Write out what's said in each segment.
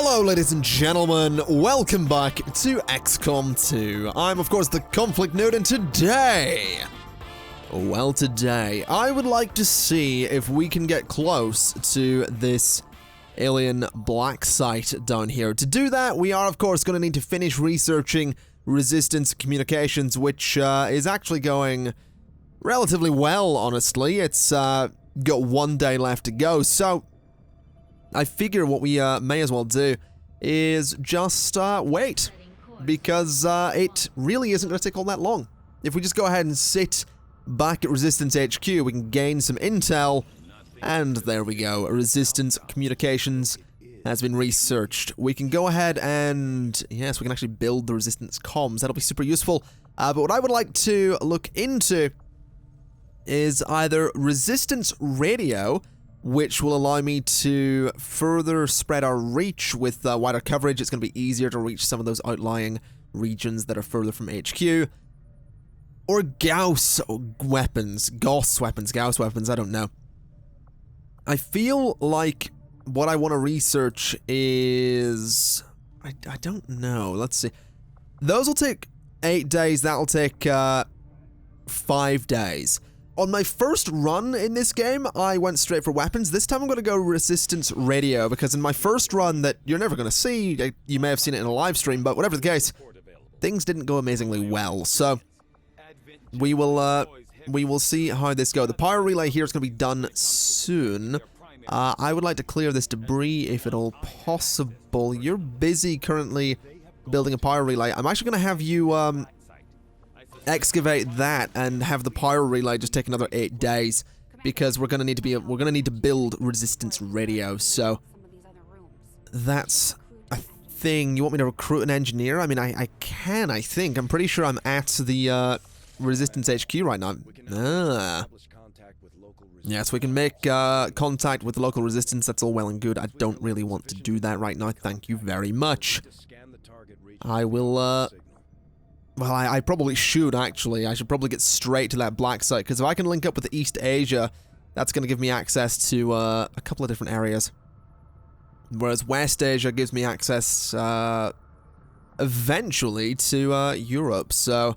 Hello ladies and gentlemen, welcome back to XCOM 2. I'm of course the ConflictNerd, and today I would like to see if we can get close to this alien Blacksite down here. To do that, we are of course going to need to finish researching resistance communications, which is actually going relatively well, honestly. It's got 1 day left to go, so I figure what we may as well do is just wait, because it really isn't going to take all that long. If we just go ahead and sit back at Resistance HQ, we can gain some intel, and there we go. Resistance communications has been researched. We can go ahead and, yes, we can actually build the Resistance comms. That'll be super useful. But what I would like to look into is either Resistance radio, which will allow me to further spread our reach with wider coverage. It's going to be easier to reach some of those outlying regions that are further from HQ. Or Gauss weapons, I don't know. I feel like what I want to research is... I don't know, let's see. Those will take 8 days, that'll take 5 days. On my first run in this game, I went straight for weapons. This time I'm going to go Resistance Radio, because in my first run that you're never going to see, you may have seen it in a live stream, but whatever the case, things didn't go amazingly well. So we will see how this goes. The power relay here is going to be done soon. I would like to clear this debris if at all possible. You're busy currently building a power relay. I'm actually going to have you excavate that and have the power relay just take another 8 days, because we're gonna need to build Resistance radio. So that's a thing. You want me to recruit an engineer? I mean, I can. I think I'm pretty sure I'm at the Resistance HQ right now. Yes, we can make contact with the local resistance. That's all well and good. I don't really want to do that right now. Thank you very much. I will. Well, I probably should, actually. I should probably get straight to that Blacksite, because if I can link up with East Asia, that's going to give me access to a couple of different areas. Whereas West Asia gives me access, eventually, to Europe, so...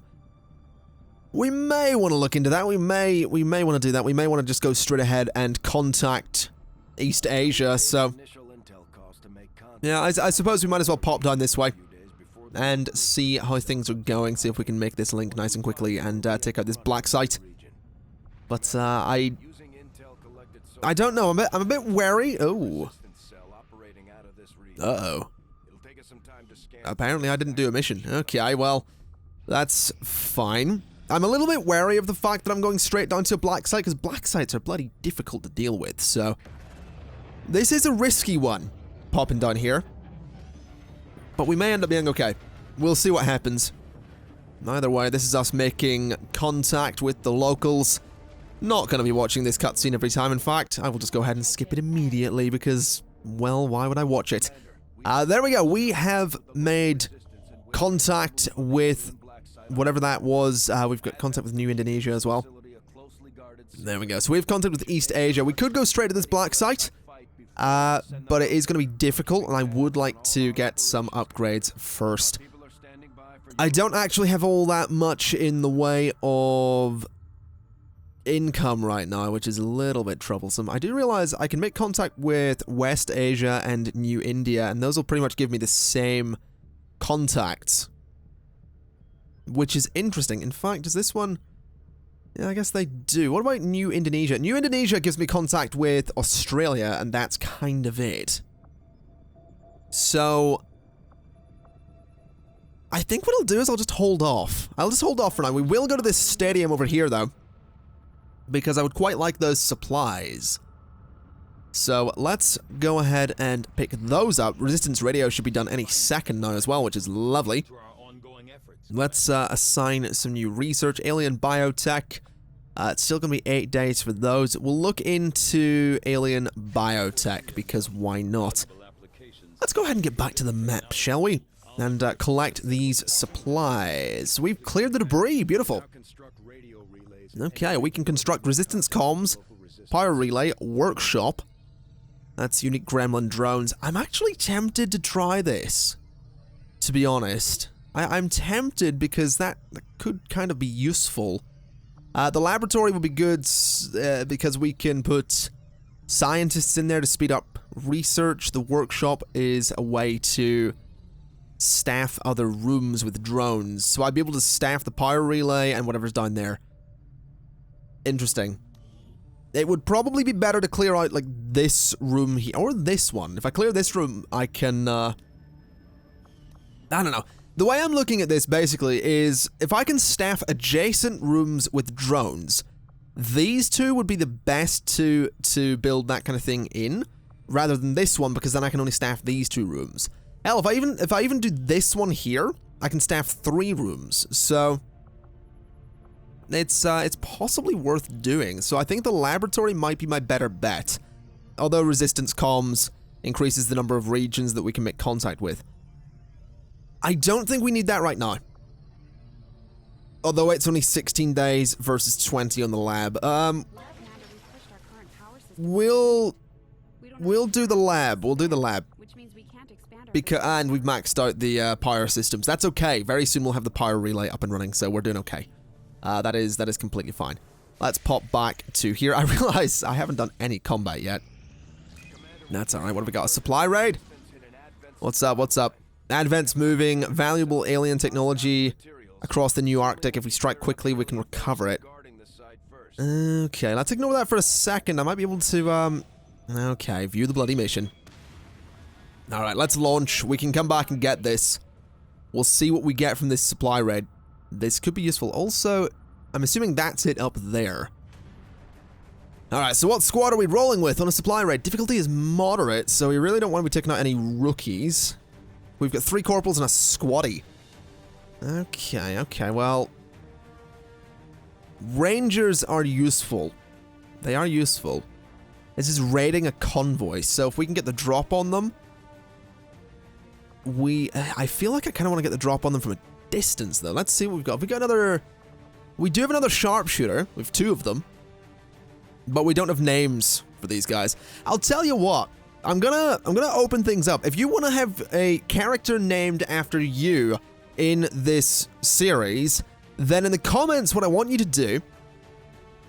we may want to look into that. We may want to do that. We may want to just go straight ahead and contact East Asia, so... yeah, I suppose we might as well pop down this way and see how things are going, see if we can make this link nice and quickly and take out this Blacksite. But I don't know, I'm a bit wary. Oh. Uh-oh. Apparently I didn't do a mission. Okay, well, that's fine. I'm a little bit wary of the fact that I'm going straight down to a Blacksite, because Blacksites are bloody difficult to deal with, so... this is a risky one, popping down here. But we may end up being okay. We'll see what happens. Either way, this is us making contact with the locals. Not going to be watching this cutscene every time. In fact, I will just go ahead and skip it immediately because, well, why would I watch it? There we go. We have made contact with whatever that was. We've got contact with New Indonesia as well. There we go. So we have contact with East Asia. We could go straight to this Blacksite. But it is going to be difficult, and I would like to get some upgrades first. I don't actually have all that much in the way of income right now, which is a little bit troublesome. I do realize I can make contact with West Asia and New India, and those will pretty much give me the same contacts, which is interesting. In fact, does this one... yeah, I guess they do. What about New Indonesia? New Indonesia gives me contact with Australia, and that's kind of it. So... I think what I'll do is I'll just hold off. I'll just hold off for now. We will go to this stadium over here, though, because I would quite like those supplies. So let's go ahead and pick those up. Resistance radio should be done any second now as well, which is lovely. Let's assign some new research. Alien biotech. It's still going to be 8 days for those. We'll look into alien biotech, because why not? Let's go ahead and get back to the map, shall we? And collect these supplies. We've cleared the debris. Beautiful. Okay, we can construct resistance comms, power relay, workshop. That's unique gremlin drones. I'm actually tempted to try this, to be honest. I'm tempted because that could kind of be useful. The laboratory would be good because we can put scientists in there to speed up research. The workshop is a way to staff other rooms with drones. So I'd be able to staff the power relay and whatever's down there. Interesting. It would probably be better to clear out, like, this room here, or this one. If I clear this room, I can, I don't know. The way I'm looking at this, basically, is if I can staff adjacent rooms with drones, these two would be the best to build that kind of thing in, rather than this one, because then I can only staff these two rooms. Hell, if I even do this one here, I can staff 3 rooms, so it's possibly worth doing. So I think the laboratory might be my better bet, although resistance comms increases the number of regions that we can make contact with. I don't think we need that right now. Although it's only 16 days versus 20 on the lab. We'll do the lab. We'll do the lab. And we've maxed out the power systems. That's okay. Very soon we'll have the power relay up and running, so we're doing okay. That is completely fine. Let's pop back to here. I realize I haven't done any combat yet. That's alright. What have we got? A supply raid? What's up? What's up? Advent's moving. Valuable alien technology across the new Arctic. If we strike quickly, we can recover it. Okay, let's ignore that for a second. I might be able to, okay, view the bloody mission. Alright, let's launch. We can come back and get this. We'll see what we get from this supply raid. This could be useful. Also, I'm assuming that's it up there. Alright, so what squad are we rolling with on a supply raid? Difficulty is moderate, so we really don't want to be taking out any rookies. We've got 3 corporals and a squatty. Okay, well, Rangers are useful. They are useful. This is raiding a convoy, so if we can get the drop on them, I feel like I kind of want to get the drop on them from a distance, though. Let's see what we've got. We do have another sharpshooter. We have 2 of them, but we don't have names for these guys. I'll tell you what. I'm gonna open things up. If you want to have a character named after you in this series, then in the comments, what I want you to do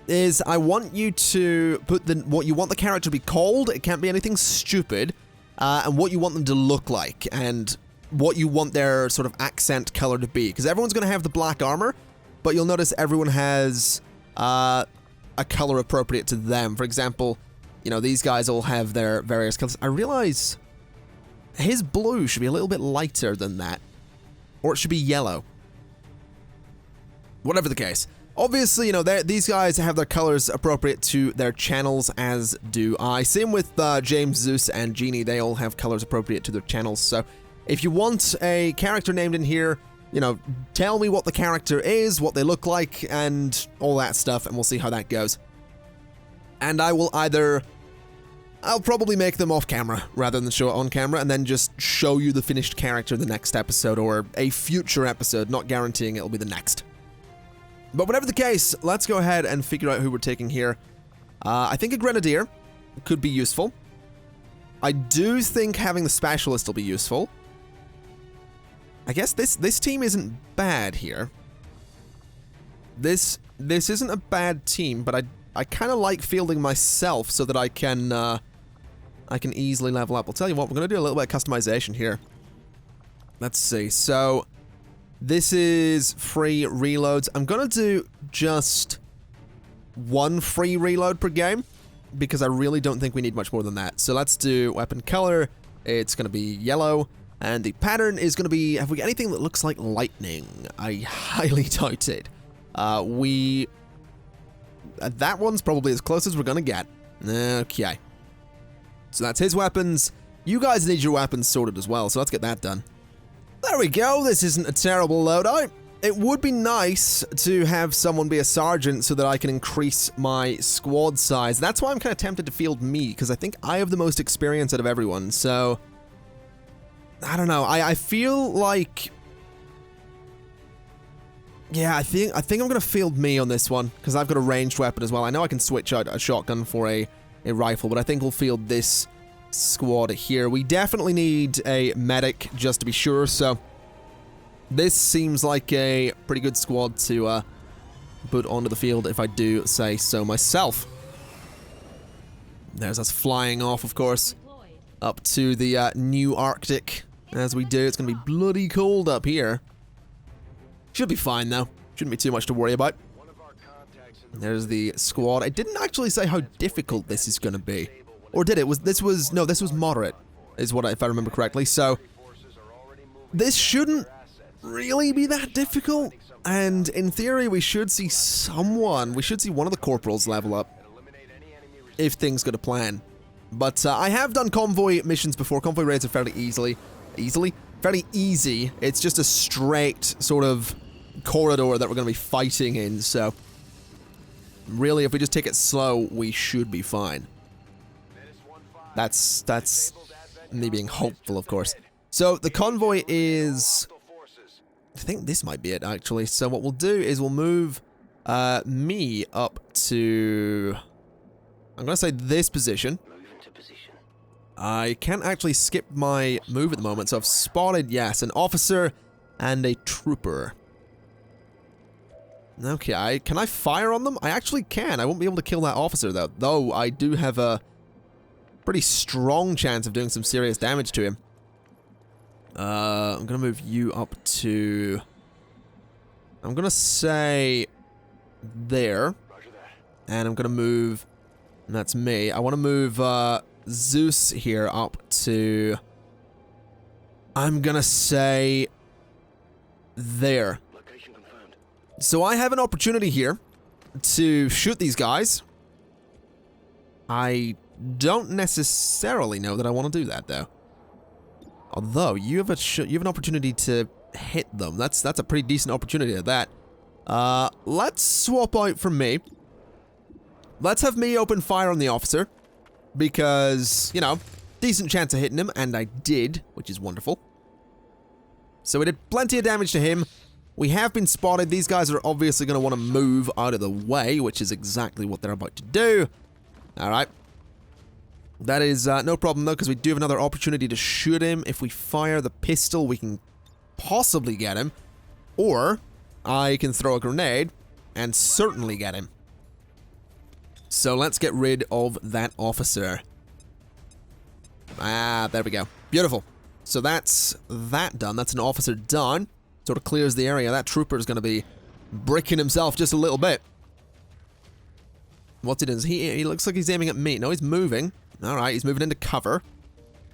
is I want you to put what you want the character to be called. It can't be anything stupid, and what you want them to look like, and what you want their sort of accent color to be. Because everyone's gonna have the black armor, but you'll notice everyone has a color appropriate to them. For example, you know, these guys all have their various colors. I realize his blue should be a little bit lighter than that. Or it should be yellow. Whatever the case. Obviously, you know, these guys have their colors appropriate to their channels, as do I. Same with James, Zeus, and Genie. They all have colors appropriate to their channels. So if you want a character named in here, you know, tell me what the character is, what they look like, and all that stuff, and we'll see how that goes. And I will I'll probably make them off camera rather than show it on camera, and then just show you the finished character in the next episode, or a future episode, not guaranteeing it'll be the next. But whatever the case, let's go ahead and figure out who we're taking here. I think a Grenadier could be useful. I do think having the Specialist will be useful. I guess this team isn't bad here. This isn't a bad team, but I kind of like fielding myself so that I can easily level up. I'll tell you what, we're going to do a little bit of customization here. Let's see. So this is free reloads. I'm going to do just 1 free reload per game because I really don't think we need much more than that. So let's do weapon color. It's going to be yellow. And the pattern is going to be, have we got anything that looks like lightning? I highly doubt it. That one's probably as close as we're gonna get. Okay. So that's his weapons. You guys need your weapons sorted as well, so let's get that done. There we go. This isn't a terrible loadout. It would be nice to have someone be a sergeant so that I can increase my squad size. That's why I'm kind of tempted to field me, because I think I have the most experience out of everyone, so I don't know. I feel like, yeah, I think I'm gonna field me on this one because I've got a ranged weapon as well. I know I can switch out a shotgun for a rifle, but I think we'll field this squad here. We definitely need a medic just to be sure, so this seems like a pretty good squad to put onto the field if I do say so myself. There's us flying off, of course, up to the new Arctic. As we do, it's going to be bloody cold up here. Should be fine, though. Shouldn't be too much to worry about. There's the squad. I didn't actually say how difficult this is going to be. Or did it? This was moderate, is what if I remember correctly. So, this shouldn't really be that difficult. And in theory, we should see one of the corporals level up. If things go to plan. But I have done convoy missions before. Convoy raids are fairly fairly easy. It's just a straight sort of corridor that we're going to be fighting in, so really if we just take it slow, we should be fine. That's me being hopeful, of course. So the convoy is, I think this might be it actually. So what we'll do is we'll move me up to, I'm going to say this position. I can't actually skip my move at the moment, so I've spotted, yes, an officer and a trooper. Okay, can I fire on them? I actually can. I won't be able to kill that officer, though I do have a pretty strong chance of doing some serious damage to him. I'm going to move you up to, I'm going to say there, and I'm going to move, and that's me. I want to move Zeus here up to, I'm gonna say there. So I have an opportunity here to shoot these guys. I don't necessarily know that I want to do that though. Although you have an opportunity to hit them. That's a pretty decent opportunity at that. Let's swap out for me. Let's have me open fire on the officer. Because, you know, decent chance of hitting him, and I did, which is wonderful. So we did plenty of damage to him. We have been spotted. These guys are obviously going to want to move out of the way, which is exactly what they're about to do. Alright. That is no problem, though, because we do have another opportunity to shoot him. If we fire the pistol, we can possibly get him. Or, I can throw a grenade and certainly get him. So let's get rid of that officer. Ah, there we go. Beautiful. So that's that done. That's an officer done. Sort of clears the area. That trooper is going to be bricking himself just a little bit. What's he doing? He looks like he's aiming at me. No, he's moving. Alright, he's moving into cover.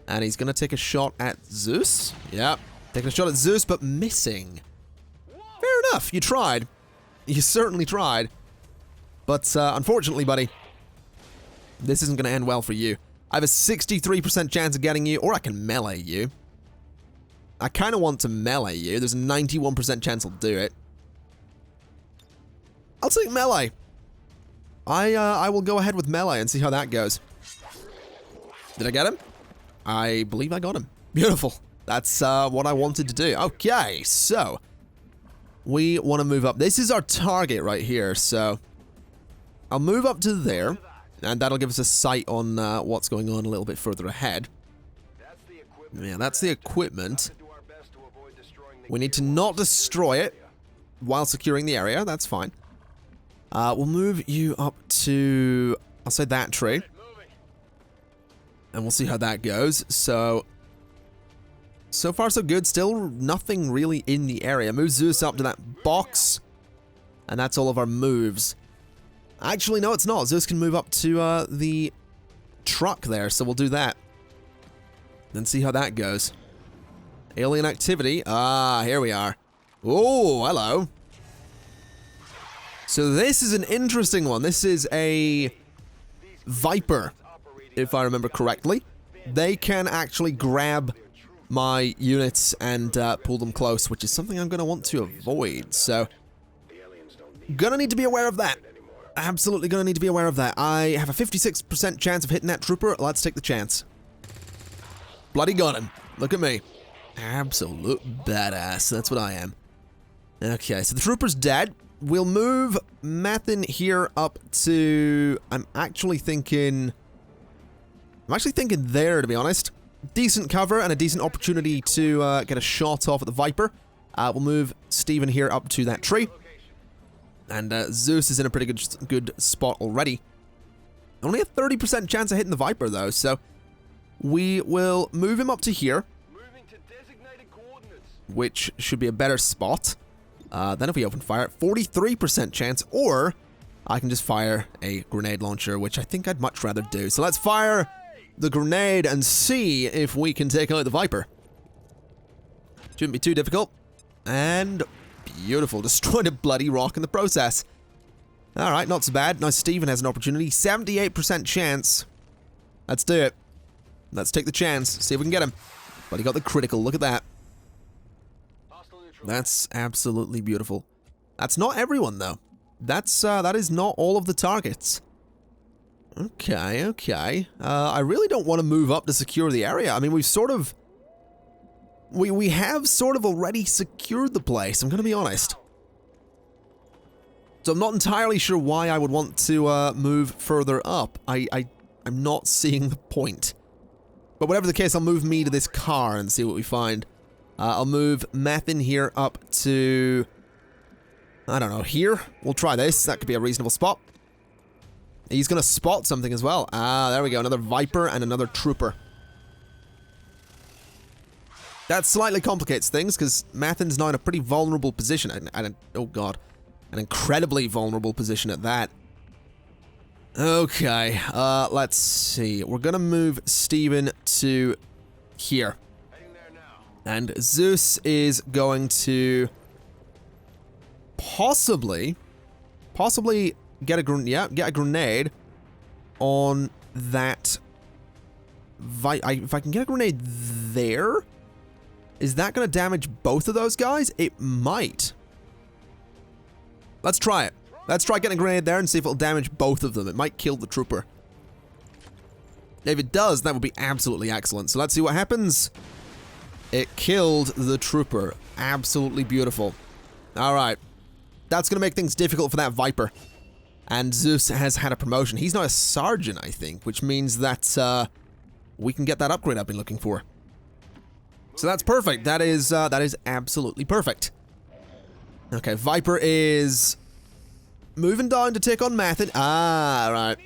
And he's going to take a shot at Zeus. Yep. Taking a shot at Zeus, but missing. Fair enough. You tried. You certainly tried. But, unfortunately, buddy, this isn't going to end well for you. I have a 63% chance of getting you, or I can melee you. I kind of want to melee you. There's a 91% chance I'll do it. I'll take melee. I will go ahead with melee and see how that goes. Did I get him? I believe I got him. Beautiful. That's what I wanted to do. Okay, so we want to move up. This is our target right here, so I'll move up to there, and that'll give us a sight on what's going on a little bit further ahead. Yeah, that's the equipment. We need to not destroy it while securing the area. That's fine. We'll move you up to, I'll say that tree. And we'll see how that goes. So far so good. Still nothing really in the area. Move Zeus up to that box. And that's all of our moves. Actually, no, it's not. Zeus can move up to the truck there, so we'll do that. Then see how that goes. Alien activity. Ah, here we are. Oh, hello. So this is an interesting one. This is a Viper, if I remember correctly. They can actually grab my units and pull them close, which is something I'm going to want to avoid. So, gonna need to be aware of that. Absolutely gonna need to be aware of that. I have a 56% chance of hitting that trooper. Let's take the chance. Bloody got him. Look at me. Absolute badass. That's what I am. Okay, so the trooper's dead. We'll move Mathin here up to, I'm actually thinking I'm actually thinking there, to be honest. Decent cover and a decent opportunity to get a shot off at the Viper. We'll move Steven here up to that tree. And Zeus is in a pretty good spot already. Only a 30% chance of hitting the Viper, though, so we will move him up to here, which should be a better spot. Then if we open fire, 43% chance, or I can just fire a grenade launcher, which I think I'd much rather do. So let's fire the grenade and see if we can take out the Viper. Shouldn't be too difficult. And beautiful. Destroyed a bloody rock in the process. Alright, not so bad. Now Steven has an opportunity. 78% chance. Let's do it. Let's take the chance. See if we can get him. But he got the critical. Look at that. That's absolutely beautiful. That's not everyone, though. That is not all of the targets. Okay, okay. I really don't want to move up to secure the area. I mean, we've sort of... We have sort of already secured the place, I'm going to be honest. So I'm not entirely sure why I would want to move further up. I'm not seeing the point. But whatever the case, I'll move me to this car and see what we find. I'll move Meth in here up to... I don't know, here? We'll try this. That could be a reasonable spot. He's going to spot something as well. Ah, there we go. Another Viper and another Trooper. That slightly complicates things, because Mathin's now in a pretty vulnerable position. And oh god. An incredibly vulnerable position at that. Okay, let's see. We're gonna move Steven to here. And Zeus is going to possibly get a grenade on that. If I can get a grenade there, is that going to damage both of those guys? It might. Let's try it. Let's try getting a grenade there and see if it'll damage both of them. It might kill the Trooper. If it does, that would be absolutely excellent. So let's see what happens. It killed the Trooper. Absolutely beautiful. Alright. That's going to make things difficult for that Viper. And Zeus has had a promotion. He's now a Sergeant, I think, which means that we can get that upgrade I've been looking for. So that's perfect. That is absolutely perfect. Okay, Viper is moving down to take on Mathin. Ah, right.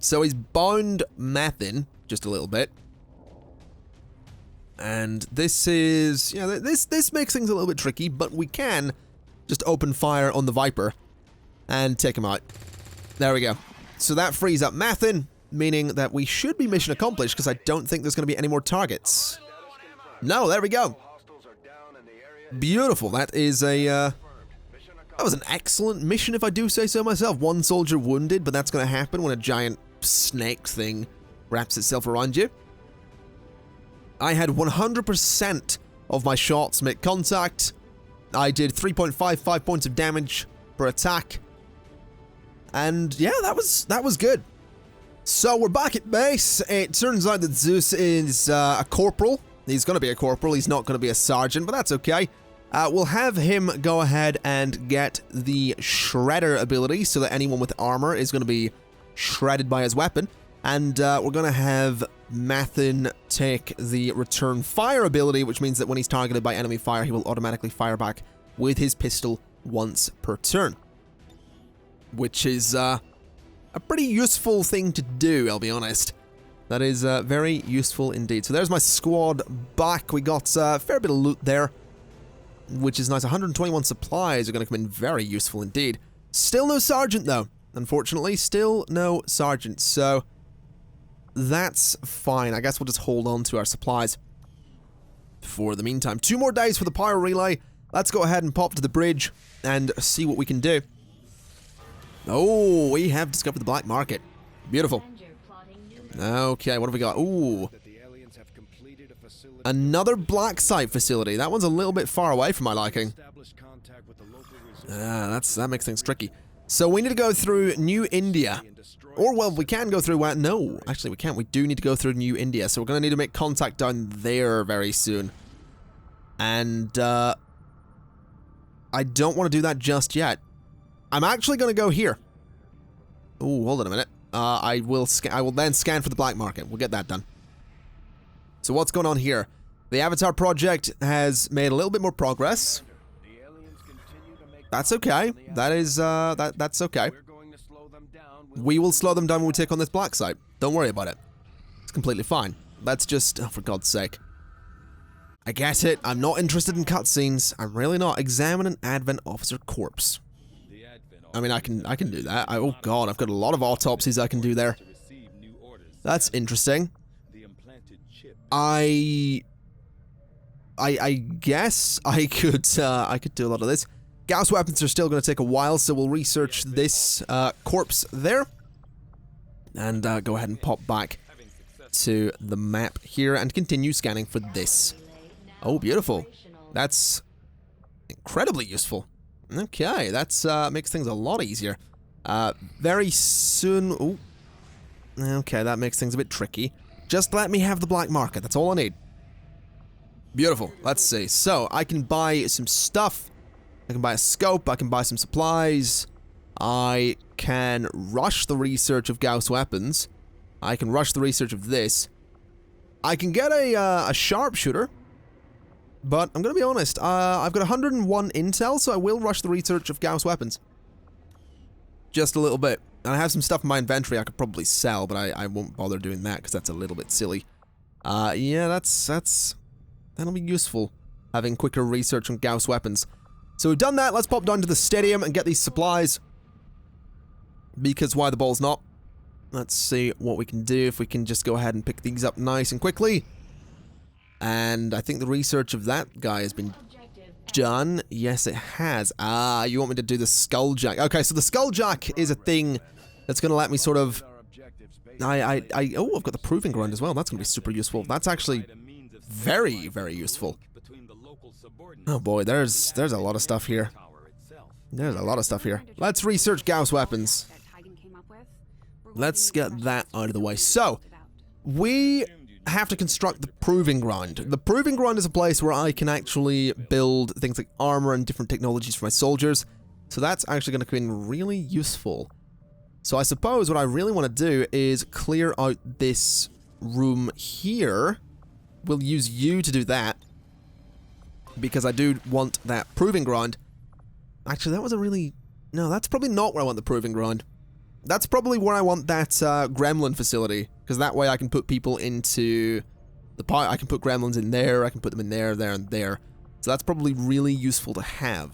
So he's bound Mathin just a little bit. And this is, you know, this makes things a little bit tricky, but we can just open fire on the Viper and take him out. There we go. So that frees up Mathin, meaning that we should be mission accomplished, because I don't think there's going to be any more targets. No, there we go. Beautiful. That is a, that was an excellent mission, if I do say so myself. One soldier wounded, but that's going to happen when a giant snake thing wraps itself around you. I had 100% of my shots make contact. I did 3.55 points of damage per attack. And yeah, that was good. So we're back at base. It turns out that Zeus is a corporal. He's going to be a corporal. He's not going to be a sergeant, but that's okay. We'll have him go ahead and get the Shredder ability so that anyone with armor is going to be shredded by his weapon. And we're going to have Mathin take the Return Fire ability, which means that when he's targeted by enemy fire, he will automatically fire back with his pistol once per turn. Which is a pretty useful thing to do, I'll be honest. That is very useful indeed. So there's my squad back. We got a fair bit of loot there, which is nice. 121 supplies are going to come in very useful indeed. Still no sergeant, though. Unfortunately, still no sergeant. So that's fine. I guess we'll just hold on to our supplies for the meantime. 2 more days for the pyro relay. Let's go ahead and pop to the bridge and see what we can do. Oh, we have discovered the black market. Beautiful. Okay, what have we got? Ooh. Another Blacksite facility. That one's a little bit far away from my liking. That makes things tricky. So we need to go through New India. Or, well, we can go through... no, actually we can't. We do need to go through New India. So we're going to need to make contact down there very soon. And, I don't want to do that just yet. I'm actually going to go here. Oh, hold on a minute. I will then scan for the black market. We'll get that done. So what's going on here? The Avatar project has made a little bit more progress. That's okay. That is, that's okay. We will slow them down when we take on this Blacksite. Don't worry about it. It's completely fine. Let's just, oh, for God's sake. I get it. I'm not interested in cutscenes. I'm really not. Examine an Advent officer corpse. I mean, I can do that. Oh God, I've got a lot of autopsies I can do there. That's interesting. I guess I could do a lot of this. Gauss weapons are still going to take a while, so we'll research this corpse there. And go ahead and pop back to the map here and continue scanning for this. Oh, beautiful. That's incredibly useful. Okay, that's makes things a lot easier. Very soon... Ooh. Okay, that makes things a bit tricky. Just let me have the black market. That's all I need. Beautiful. Let's see. So, I can buy some stuff. I can buy a scope. I can buy some supplies. I can rush the research of Gauss weapons. I can rush the research of this. I can get a sharpshooter. But I'm going to be honest. I've got 101 intel, so I will rush the research of Gauss weapons. Just a little bit. And I have some stuff in my inventory I could probably sell, but I won't bother doing that because that's a little bit silly. Yeah, that'll be useful, having quicker research on Gauss weapons. So we've done that. Let's pop down to the stadium and get these supplies. Because why the balls not? Let's see what we can do, if we can just go ahead and pick these up nice and quickly. And I think the research of that guy has been done. Yes, it has. Ah, you want me to do the Skulljack. Okay, so the Skulljack is a thing that's going to let me sort of... oh, I've got the Proving Ground as well. That's going to be super useful. That's actually very, very useful. Oh boy, there's a lot of stuff here. There's a lot of stuff here. Let's research Gauss weapons. Let's get that out of the way. So, we have to construct the Proving Ground. The Proving Ground is a place where I can actually build things like armor and different technologies for my soldiers. So that's actually going to come in really useful. So I suppose what I really want to do is clear out this room here. We'll use you to do that, because I do want that Proving Ground. Actually, that was a really... no, that's probably not where I want the Proving Ground. That's probably where I want that gremlin facility, because that way I can put people into the power. I can put gremlins in there, I can put them in there, there, and there. So that's probably really useful to have.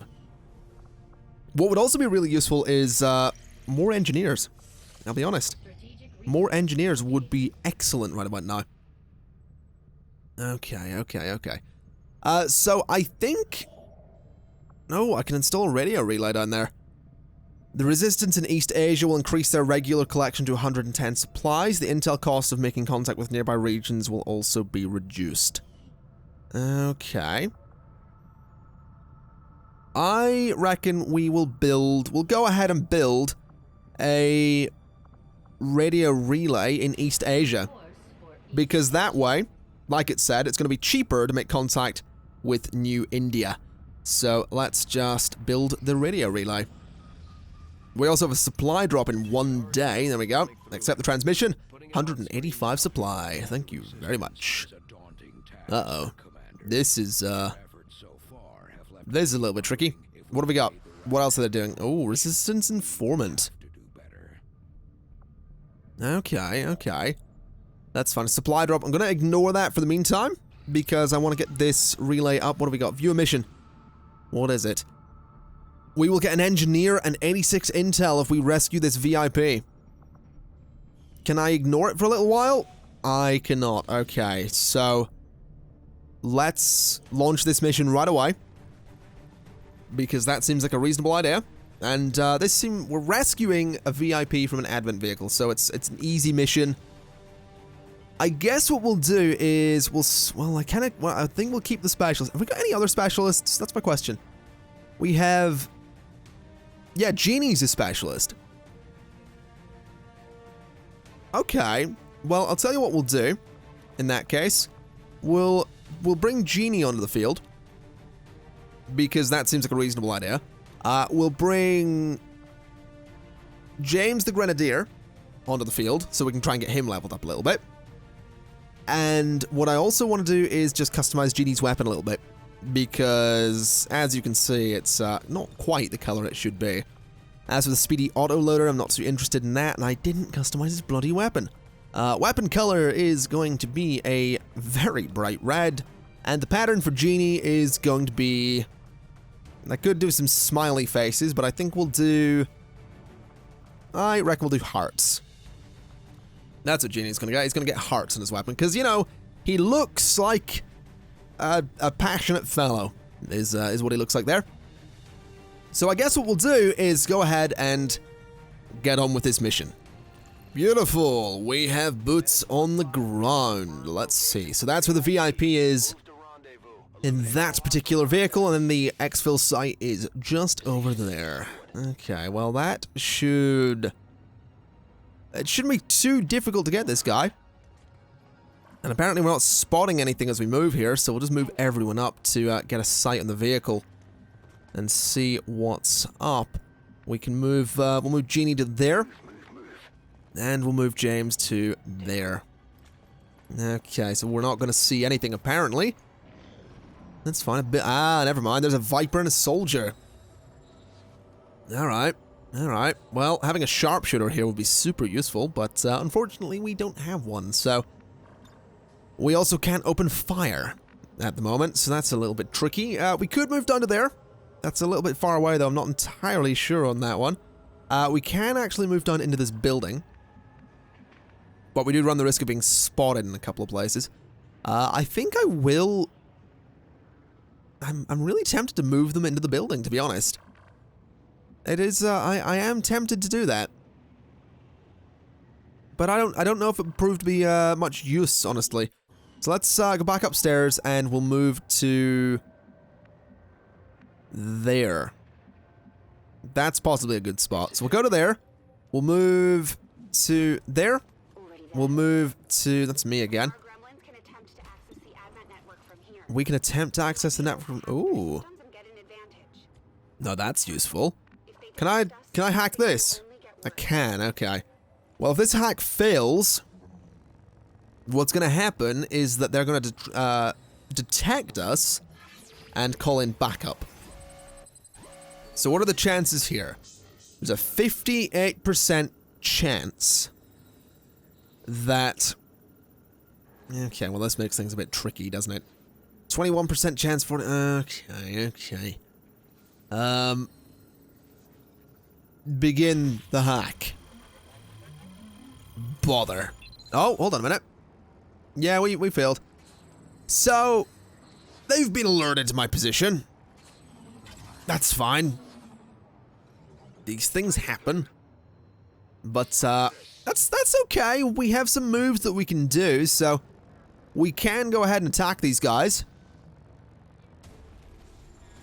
What would also be really useful is more engineers. I'll be honest. More engineers would be excellent right about now. Okay. So I think... no, I can install a radio relay down there. The resistance in East Asia will increase their regular collection to 110 supplies. The intel cost of making contact with nearby regions will also be reduced. Okay. I reckon we'll go ahead and build a radio relay in East Asia. Because that way, like it said, it's going to be cheaper to make contact with New India. So let's just build the radio relay. We also have a supply drop in 1 day. There we go. Accept the transmission. 185 supply. Thank you very much. Uh-oh. This is a little bit tricky. What have we got? What else are they doing? Oh, resistance informant. Okay. That's fine. Supply drop. I'm going to ignore that for the meantime, because I want to get this relay up. What have we got? Viewer mission. What is it? We will get an engineer and 86 intel if we rescue this VIP. Can I ignore it for a little while? I cannot. Okay, so let's launch this mission right away, because that seems like a reasonable idea. And we're rescuing a VIP from an Advent vehicle, so it's an easy mission. I guess what we'll do is I think we'll keep the specialists. Have we got any other specialists? That's my question. We have... yeah, Genie's a specialist. Okay. Well, I'll tell you what we'll do. In that case, we'll bring Genie onto the field, because that seems like a reasonable idea. We'll bring James the Grenadier, onto the field so we can try and get him leveled up a little bit. And what I also want to do is just customize Genie's weapon a little bit, because as you can see, it's not quite the color it should be. As for the speedy autoloader, I'm not too interested in that, and I didn't customize his bloody weapon. Weapon color is going to be a very bright red, and the pattern for Genie is going to be... I could do some smiley faces, but I think we'll do... I reckon we'll do hearts. That's what Genie's gonna get. He's gonna get hearts in his weapon, because, you know, he looks like a passionate fellow, is what he looks like there. So I guess what we'll do is go ahead and get on with this mission. Beautiful. We have boots on the ground. Let's see. So that's where the VIP is in that particular vehicle, and then the exfil site is just over there. Okay, well that should... It shouldn't be too difficult to get this guy. And apparently we're not spotting anything as we move here, so we'll just move everyone up to get a sight on the vehicle and see what's up. We can move, we'll move Genie to there. And we'll move James to there. Okay, so we're not going to see anything apparently. That's fine. Never mind. There's a Viper and a soldier. Alright. Alright. Well, having a sharpshooter here would be super useful, but unfortunately we don't have one, so... We also can't open fire at the moment, so that's a little bit tricky. We could move down to there. That's a little bit far away, though. I'm not entirely sure on that one. We can actually move down into this building, but we do run the risk of being spotted in a couple of places. I think I will... I'm really tempted to move them into the building, to be honest. It is, I am tempted to do that. But I don't know if it would prove to be much use, honestly. So let's go back upstairs and we'll move to there. That's possibly a good spot. So we'll go to there. We'll move to there. We'll move to... That's me again. We can attempt to access the net from... Ooh. No, that's useful. Can I hack this? I can, okay. Well, if this hack fails, what's going to happen is that they're going to detect us and call in backup. So what are the chances here? There's a 58% chance that... Okay, well this makes things a bit tricky, doesn't it? 21% chance for... Okay. Begin the hack. Bother. Oh, hold on a minute. Yeah, we failed. So, they've been alerted to my position. That's fine. These things happen. But, that's okay. We have some moves that we can do, so we can go ahead and attack these guys.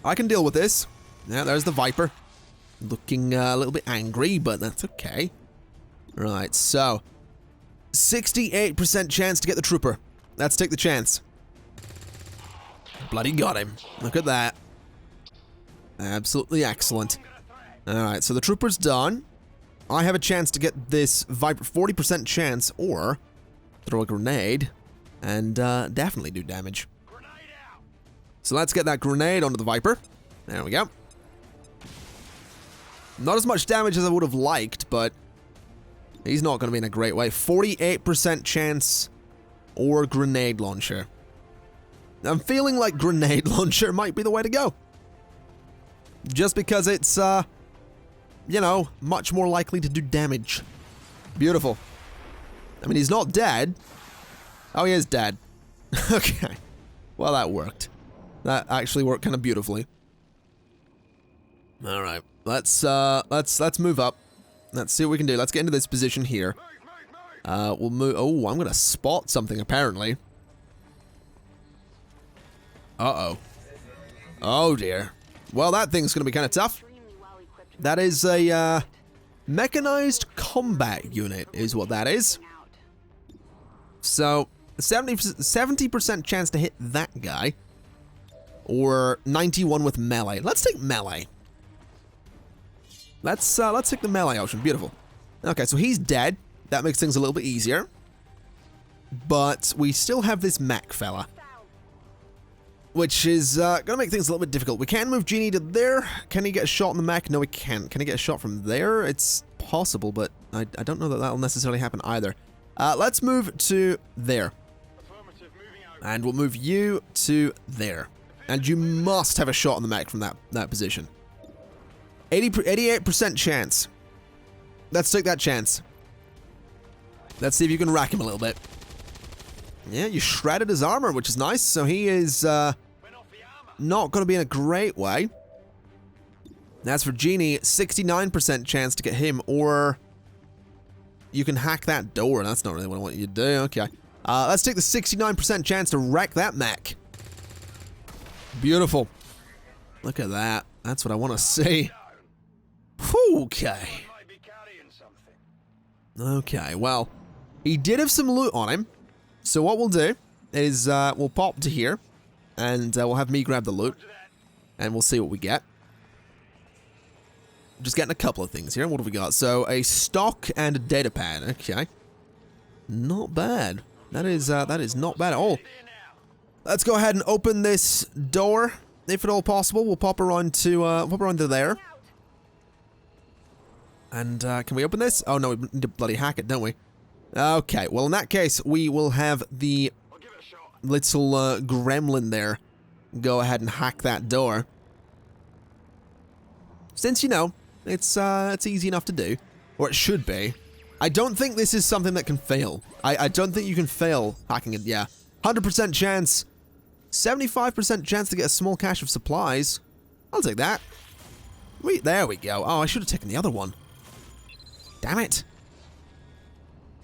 I can deal with this. Yeah, there's the Viper. Looking a little bit angry, but that's okay. Right, so 68% chance to get the trooper. Let's take the chance. Bloody got him. Look at that. Absolutely excellent. Alright, so the trooper's done. I have a chance to get this Viper, 40% chance, or throw a grenade and definitely do damage. So let's get that grenade onto the Viper. There we go. Not as much damage as I would have liked, but he's not going to be in a great way. 48% chance or grenade launcher. I'm feeling like grenade launcher might be the way to go. Just because it's, you know, much more likely to do damage. Beautiful. I mean, he's not dead. Oh, he is dead. Okay. Well, that worked. That actually worked kind of beautifully. All right. Let's move up. Let's see what we can do. Let's get into this position here. We'll move. Oh, I'm gonna spot something apparently. Uh-oh. Oh dear. Well, that thing's gonna be kind of tough. That is a mechanized combat unit, is what that is. So 70% chance to hit that guy, or 91 with melee. Let's take melee. Let's take the melee option. Beautiful. Okay, so he's dead. That makes things a little bit easier. But we still have this mech fella, which is going to make things a little bit difficult. We can move Genie to there. Can he get a shot in the mech? No, he can't. Can he get a shot from there? It's possible, but I don't know that that'll necessarily happen either. Let's move to there. And we'll move you to there. And you must have a shot on the mech from that position. 88% chance. Let's take that chance. Let's see if you can rack him a little bit. Yeah, you shredded his armor, which is nice. So he is not going to be in a great way. As for Genie, 69% chance to get him, or you can hack that door. That's not really what I want you to do. Okay. Let's take the 69% chance to wreck that mech. Beautiful. Look at that. That's what I want to see. Okay. Okay, well, he did have some loot on him. So what we'll do is we'll pop to here, and we'll have me grab the loot, and we'll see what we get. Just getting a couple of things here. What have we got? So a stock and a data pad. Okay, not bad. That is not bad at all. Let's go ahead and open this door, if at all possible. We'll pop around to there. And can we open this? Oh no, we need to bloody hack it, don't we? Okay, well in that case, we will have the little gremlin there go ahead and hack that door. Since, you know, it's easy enough to do, or it should be. I don't think this is something that can fail. I don't think you can fail hacking it, yeah. 100% chance, 75% chance to get a small cache of supplies. I'll take that. There we go. Oh, I should have taken the other one. Damn it.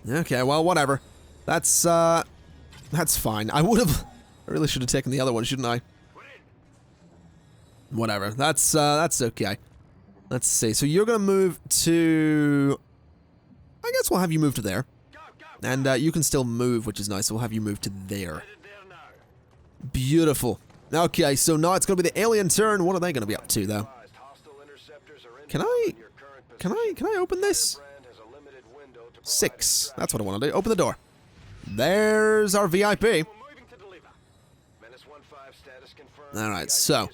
Okay, well, whatever. That's fine. I really should have taken the other one, shouldn't I? Whatever. That's okay. Let's see. So you're gonna move to... I guess we'll have you move to there. And you can still move, which is nice. So we'll have you move to there. Beautiful. Okay, so now it's gonna be the alien turn. What are they gonna be up to, though? Can I open this? 6. That's what I want to do. Open the door. There's our VIP. Alright, so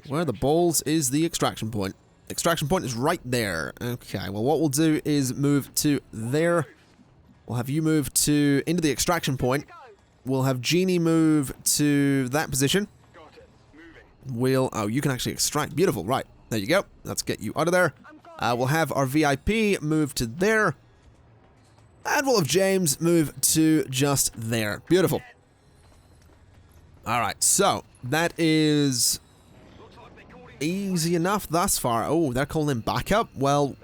where the balls is the extraction point? Extraction point is right there. Okay, well what we'll do is move to there. We'll have you move into the extraction point. We'll have Genie move to that position. Oh, you can actually extract. Beautiful, right. There you go. Let's get you out of there. We'll have our VIP move to there. And we'll have James move to just there. Beautiful. Alright, so that is easy enough thus far. Oh, they're calling backup? Well,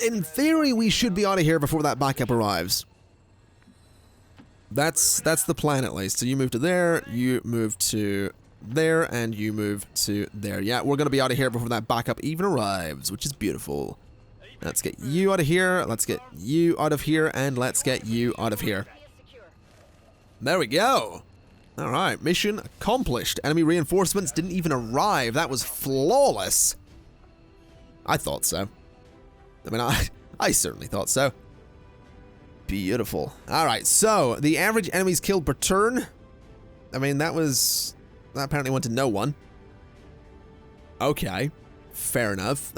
in theory, we should be out of here before that backup arrives. That's the plan, at least. So you move to there, you move to there, and you move to there. Yeah, we're going to be out of here before that backup even arrives, which is beautiful. Let's get you out of here, let's get you out of here, and let's get you out of here. There we go. Alright, mission accomplished. Enemy reinforcements didn't even arrive. That was flawless. I thought so. I mean, I certainly thought so. Beautiful. Alright, so the average enemies killed per turn. I mean, that apparently went to no one. Okay, fair enough.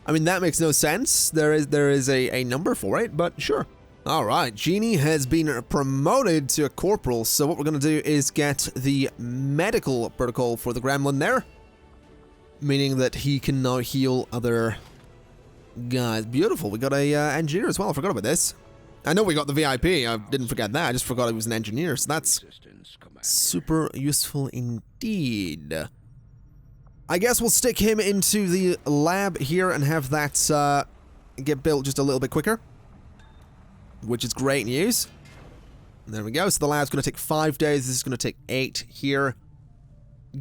I mean, that makes no sense. There is a number for it, but sure. Alright, Genie has been promoted to a corporal, so what we're going to do is get the medical protocol for the gremlin there. Meaning that he can now heal other guys. Beautiful, we got a engineer as well, I forgot about this. I know we got the VIP, I didn't forget that, I just forgot he was an engineer, so that's super useful indeed. I guess we'll stick him into the lab here and have that get built just a little bit quicker. Which is great news. There we go. So the lab's going to take 5 days. This is going to take 8 here.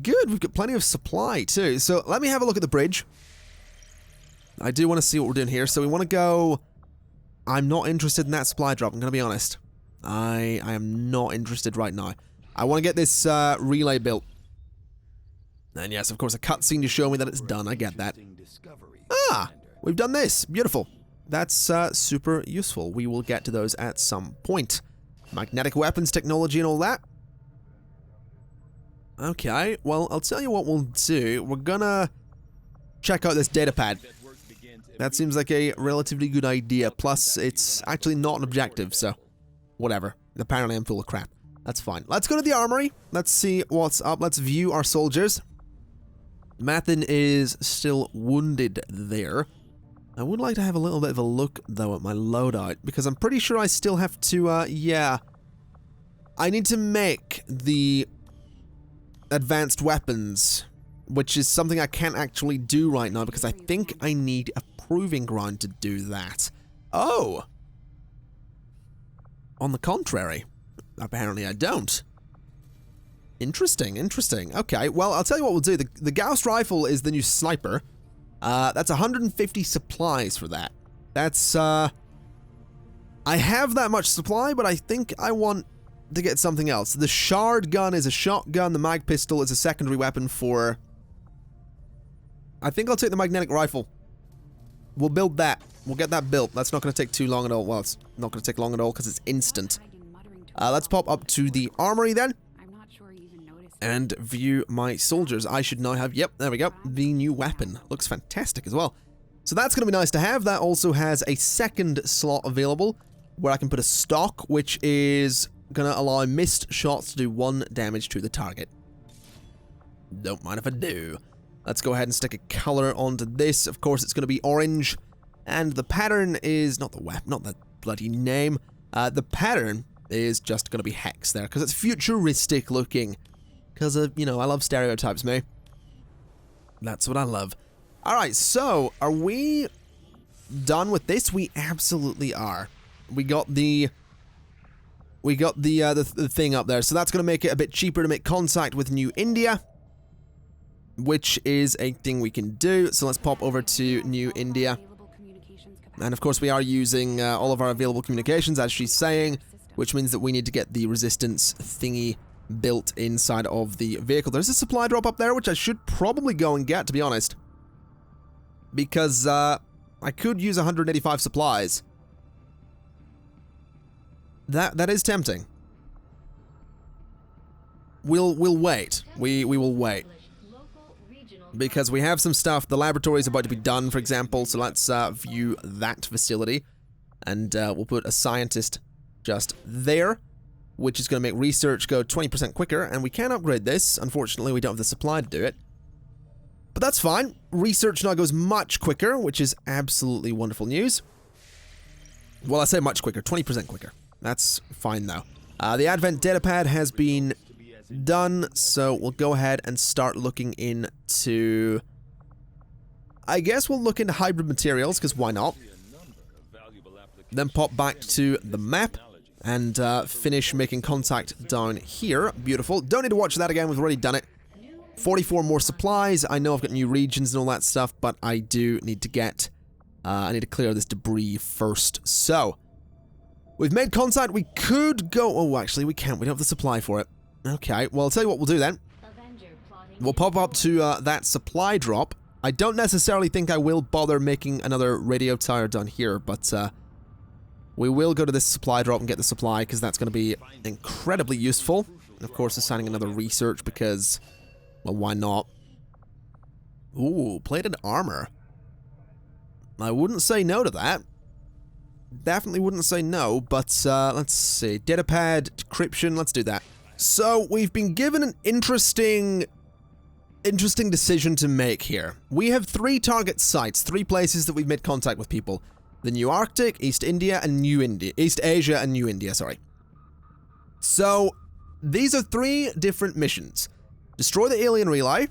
Good. We've got plenty of supply too. So let me have a look at the bridge. I do want to see what we're doing here. So we want to go... I'm not interested in that supply drop. I'm going to be honest. I am not interested right now. I want to get this relay built. And yes, of course, a cutscene to show me that it's done. I get that. Ah! We've done this. Beautiful. That's super useful. We will get to those at some point. Magnetic weapons technology and all that. Okay, well, I'll tell you what we'll do. We're gonna check out this datapad. That seems like a relatively good idea. Plus, it's actually not an objective, so whatever. Apparently, I'm full of crap. That's fine. Let's go to the armory. Let's see what's up. Let's view our soldiers. Mathin is still wounded there. I would like to have a little bit of a look, though, at my loadout, because I'm pretty sure I still have to, yeah. I need to make the advanced weapons, which is something I can't actually do right now, because I think I need a proving ground to do that. Oh! On the contrary, apparently I don't. Interesting, interesting. Okay, well, I'll tell you what we'll do. The Gauss rifle is the new sniper. That's 150 supplies for that. That's, I have that much supply, but I think I want to get something else. The shard gun is a shotgun. The mag pistol is a secondary weapon for... I think I'll take the magnetic rifle. We'll build that. We'll get that built. That's not going to take too long at all. Well, it's not going to take long at all because it's instant. Let's pop up to the armory then. And view my soldiers. I should now have, yep, there we go, the new weapon. Looks fantastic as well. So that's going to be nice to have. That also has a second slot available where I can put a stock, which is going to allow missed shots to do 1 damage to the target. Don't mind if I do. Let's go ahead and stick a color onto this. Of course, it's going to be orange. And the pattern is, not the weapon, not the bloody name. The pattern is just going to be hex there, because it's futuristic looking. Because, you know, I love stereotypes, mate. That's what I love. Alright, so, are we done with this? We absolutely are. We got the thing up there, so that's going to make it a bit cheaper to make contact with New India, which is a thing we can do. So let's pop over to New India. And of course we are using all of our available communications, as she's saying, which means that we need to get the resistance thingy built inside of the vehicle. There's a supply drop up there, which I should probably go and get, to be honest. Because I could use 185 supplies. That is tempting. We'll wait. We will wait. Because we have some stuff. The laboratory is about to be done, for example, so let's view that facility. And we'll put a scientist just there, which is going to make research go 20% quicker, and we can upgrade this. Unfortunately, we don't have the supply to do it. But that's fine. Research now goes much quicker, which is absolutely wonderful news. Well, I say much quicker, 20% quicker. That's fine, though. The Advent datapad has been done, so we'll go ahead and start looking into... I guess we'll look into hybrid materials, because why not? Then pop back to the map and finish making contact down here. Beautiful. Don't need to watch that again, we've already done it. 44 more supplies. I know I've got new regions and all that stuff, but I do need to get... I need to clear this debris first. So, we've made contact. We could go... Oh, actually, we can't. We don't have the supply for it. Okay, well, I'll tell you what we'll do then. We'll pop up to that supply drop. I don't necessarily think I will bother making another radio tower down here, but we will go to this supply drop and get the supply, because that's going to be incredibly useful. And of course, assigning another research because, well, why not? Ooh, plated armor. I wouldn't say no to that. Definitely wouldn't say no, but let's see. Datapad, decryption, let's do that. So, we've been given an interesting decision to make here. We have 3 target sites, 3 places that we've made contact with people. The New Arctic, East India, and New India. East Asia and New India, sorry. So, these are 3 different missions. Destroy the alien relay,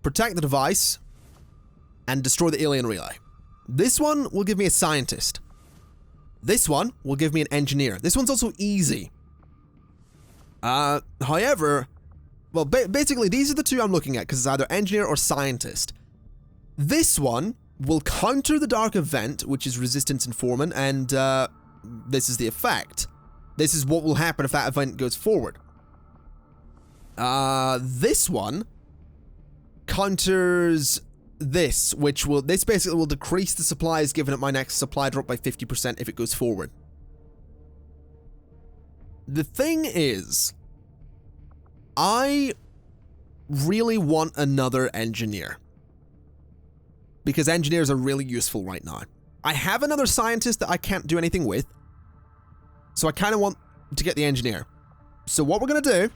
protect the device, and destroy the alien relay. This one will give me a scientist. This one will give me an engineer. This one's also easy. However, well, basically, these are the 2 I'm looking at, because it's either engineer or scientist. This one will counter the dark event, which is resistance informant, and this is the effect. This is what will happen if that event goes forward. This one counters this, this basically will decrease the supplies given at my next supply drop by 50% if it goes forward. The thing is, I really want another engineer, because engineers are really useful right now. I have another scientist that I can't do anything with, so I kind of want to get the engineer. So what we're going to do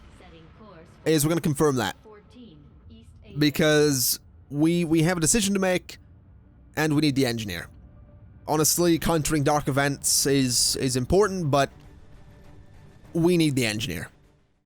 is we're going to confirm that, because we have a decision to make, and we need the engineer. Honestly, countering dark events is important, but we need the engineer.